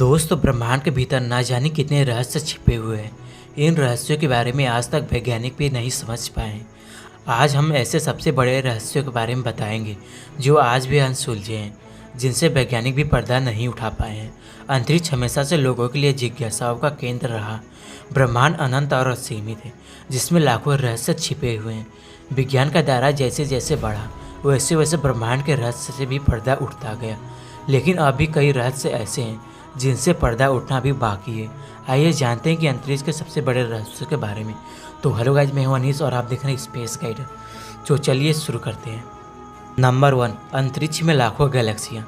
दोस्तों, ब्रह्मांड के भीतर ना जाने कितने रहस्य छिपे हुए हैं। इन रहस्यों के बारे में आज तक वैज्ञानिक भी नहीं समझ पाए हैं। आज हम ऐसे सबसे बड़े रहस्यों के बारे में बताएंगे जो आज भी अनसुलझे हैं, जिनसे वैज्ञानिक भी पर्दा नहीं उठा पाए हैं। अंतरिक्ष हमेशा से लोगों के लिए जिज्ञासाओं का केंद्र रहा। ब्रह्मांड अनंत और असीमित है, जिसमें लाखों रहस्य छिपे हुए हैं। विज्ञान का दायरा जैसे जैसे बढ़ा, वैसे वैसे ब्रह्मांड के रहस्य से भी पर्दा उठता गया। लेकिन अब भी कई रहस्य ऐसे हैं जिनसे पर्दा उठना भी बाकी है। आइए जानते हैं कि अंतरिक्ष के सबसे बड़े रहस्यों के बारे में। तो हेलो गाइज, मैं हूं अनीस और आप देख रहे हैं स्पेस गाइड। तो चलिए शुरू करते हैं। नंबर 1, अंतरिक्ष में लाखों गैलेक्सियाँ।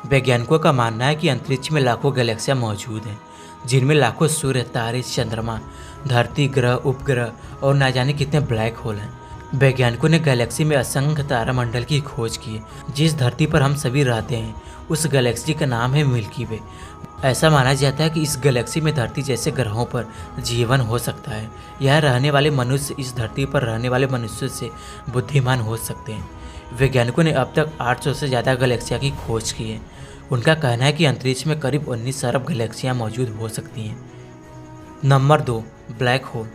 वैज्ञानिकों का मानना है कि अंतरिक्ष में लाखों गैलेक्सियाँ मौजूद हैं, जिनमें लाखों सूर्य, तारे, चंद्रमा, धरती, ग्रह, उपग्रह और ना जाने कितने ब्लैक होल हैं। वैज्ञानिकों ने गैलेक्सी में असंख्य तारामंडल की खोज की है। जिस धरती पर हम सभी रहते हैं, उस गैलेक्सी का नाम है मिल्की वे। ऐसा माना जाता है कि इस गैलेक्सी में धरती जैसे ग्रहों पर जीवन हो सकता है। यहाँ रहने वाले मनुष्य इस धरती पर रहने वाले मनुष्यों से बुद्धिमान हो सकते हैं। वैज्ञानिकों ने अब तक 800 से ज़्यादा गैलेक्सियाँ की खोज की है। उनका कहना है कि अंतरिक्ष में करीब 19 अरब गैलेक्सियाँ मौजूद हो सकती हैं। Number 2, black hole.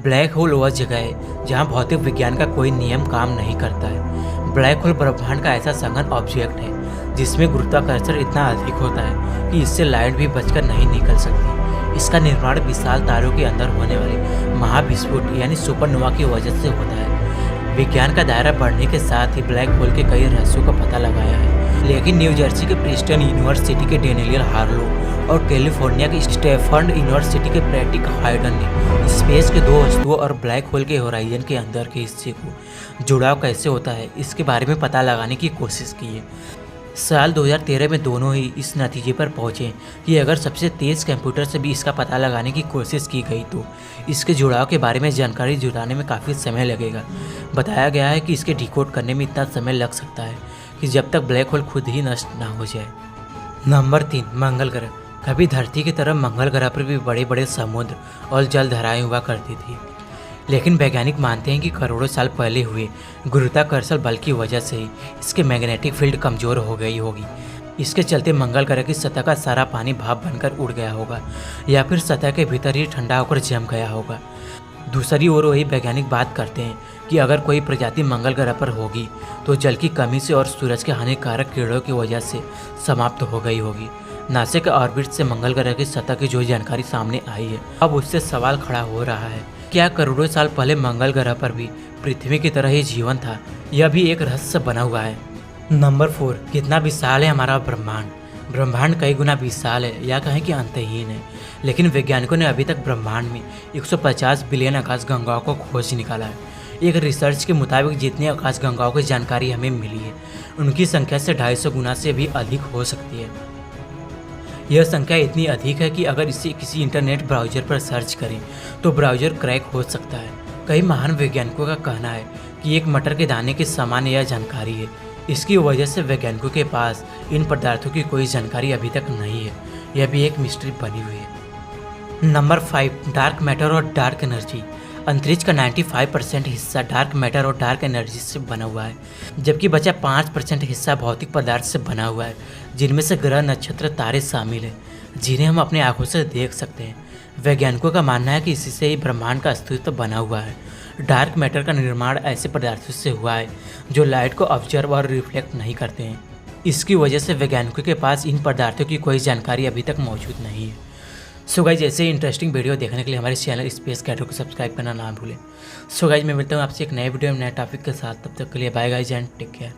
Black hole वह जगह है जहाँ भौतिक विज्ञान का कोई नियम काम नहीं करता है। ब्लैक होल ब्रह्मांड का ऐसा सघन ऑब्जेक्ट है जिसमें गुरुत्वाकर्षण इतना अधिक होता है कि इससे लाइट भी बचकर नहीं निकल सकती। इसका निर्माण विशाल तारों के अंदर होने वाले महाविस्फोट यानी सुपरनोवा की वजह से होता है। विज्ञान का दायरा बढ़ने के साथ ही ब्लैक होल के कई रहस्यों का पता लगाया है। लेकिन न्यू जर्सी के प्रिंसटन यूनिवर्सिटी के डेनियल हार्लो और कैलिफोर्निया की स्टैनफोर्ड यूनिवर्सिटी के पैट्रिक हाइडन ने स्पेस के दो वस्तुओं और ब्लैक होल के होराइजन के अंदर के हिस्से को जुड़ाव कैसे होता है, इसके बारे में पता लगाने की कोशिश की है। साल 2013 में दोनों ही इस नतीजे पर पहुंचे कि अगर सबसे तेज़ कंप्यूटर से भी इसका पता लगाने की कोशिश की गई तो इसके जुड़ाव के बारे में जानकारी जुटाने में काफ़ी समय लगेगा। बताया गया है कि इसके डिकोड करने में इतना समय लग सकता है कि जब तक ब्लैक होल खुद ही नष्ट ना हो जाए। नंबर 3, मंगल ग्रह। कभी धरती की तरह मंगल ग्रह पर भी बड़े बड़े समुद्र और जलधाराएं हुआ करती थी। लेकिन वैज्ञानिक मानते हैं कि करोड़ों साल पहले हुए गुरुत्वाकर्षण बल की वजह से ही इसके मैग्नेटिक फील्ड कमज़ोर हो गई होगी। इसके चलते मंगल ग्रह की सतह का सारा पानी भाप बनकर उड़ गया होगा, या फिर सतह के भीतर ही ठंडा होकर जम गया होगा। दूसरी ओर वही वैज्ञानिक बात करते हैं कि अगर कोई प्रजाति मंगल ग्रह पर होगी तो जल की कमी से और सूरज के हानिकारक किरणों की वजह से समाप्त हो गई होगी। नासा के ऑर्बिट से मंगल ग्रह की सतह की जो जानकारी सामने आई है, अब उससे सवाल खड़ा हो रहा है, क्या करोड़ों साल पहले मंगल ग्रह पर भी पृथ्वी की तरह ही जीवन था? यह भी एक रहस्य बना हुआ है। नंबर 4, कितना विशाल है हमारा ब्रह्मांड। ब्रह्मांड कई गुना विशाल है, या कहें कि अंतहीन है। लेकिन वैज्ञानिकों ने अभी तक ब्रह्मांड में 150 बिलियन आकाशगंगाओं को खोज निकाला है। एक रिसर्च के मुताबिक जितनी आकाशगंगाओं की जानकारी हमें मिली है, उनकी संख्या से 250 गुना से भी अधिक हो सकती है। यह संख्या इतनी अधिक है कि अगर इसे किसी इंटरनेट ब्राउज़र पर सर्च करें तो ब्राउज़र क्रैक हो सकता है। कई महान वैज्ञानिकों का कहना है कि एक मटर के दाने के समान यह जानकारी है। इसकी वजह से वैज्ञानिकों के पास इन पदार्थों की कोई जानकारी अभी तक नहीं है। यह भी एक मिस्ट्री बनी हुई है। नंबर 5, डार्क मैटर और डार्क एनर्जी। अंतरिक्ष का 95% हिस्सा डार्क मैटर और डार्क एनर्जी से बना हुआ है, जबकि बचा 5% हिस्सा भौतिक पदार्थ से बना हुआ है, जिनमें से ग्रह, नक्षत्र, तारे शामिल हैं, जिन्हें हम अपने आंखों से देख सकते हैं। वैज्ञानिकों का मानना है कि इसी से ही ब्रह्मांड का अस्तित्व बना हुआ है। डार्क मैटर का निर्माण ऐसे पदार्थों से हुआ है जो लाइट को ऑब्जर्व और रिफ्लेक्ट नहीं करते हैं। इसकी वजह से वैज्ञानिकों के पास इन पदार्थों की कोई जानकारी अभी तक मौजूद नहीं है। सो गाइज, ऐसे इंटरेस्टिंग वीडियो देखने के लिए हमारे चैनल स्पेस गाइड को सब्सक्राइब करना ना भूलें। सो गाइज, मैं मिलता हूँ आपसे एक नए वीडियो में नए टॉपिक के साथ। तब तक के लिए bye guys and take care.